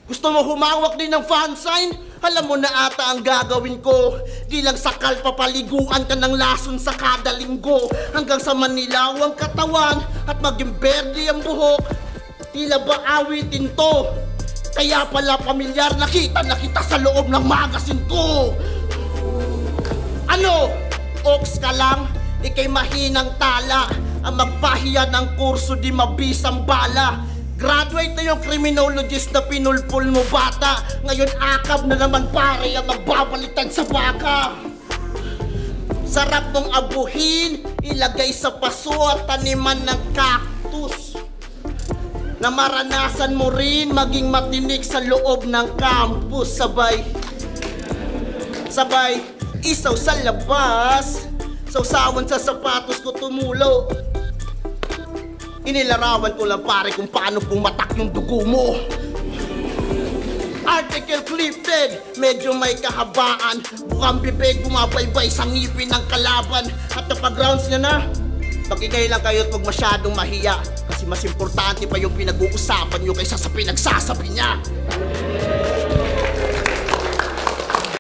Gusto mo humawak din ng fan sign? Alam mo na ata ang gagawin ko. Di lang sakal papaliguan ka ng lason sa kada linggo. Hanggang sa manilaw ang katawan at maging berde ang buhok. Tila ba awitin to? Kaya pala pamilyar nakita na kita sa loob ng magasin ko. Ano? Ox ka lang? Ika'y mahinang tala. Ang magpahiya ng kurso di mabisang bala. Graduate na yung criminologist na pinulpul mo bata. Ngayon akab na naman pare ang magbabalitan sa baka. Sarap mong abuhin, ilagay sa paso at taniman ng cactus. Na maranasan mo rin maging matinik sa loob ng campus. Sabay, isaw sa labas. Sausawan sa sapatos ko tumulo. Inilarawan ko lang pare kung paano pumatak yung dugo mo. Article clipped, medyo may kahabaan. Bukang bibig, bumabaybay sa ngipin ng kalaban. At kapag rounds niya na, pagkikay lang kayo at huwag masyadong mahiya. Kasi mas importante pa yung pinag-uusapan nyo kaysa sa pinagsasabi niya.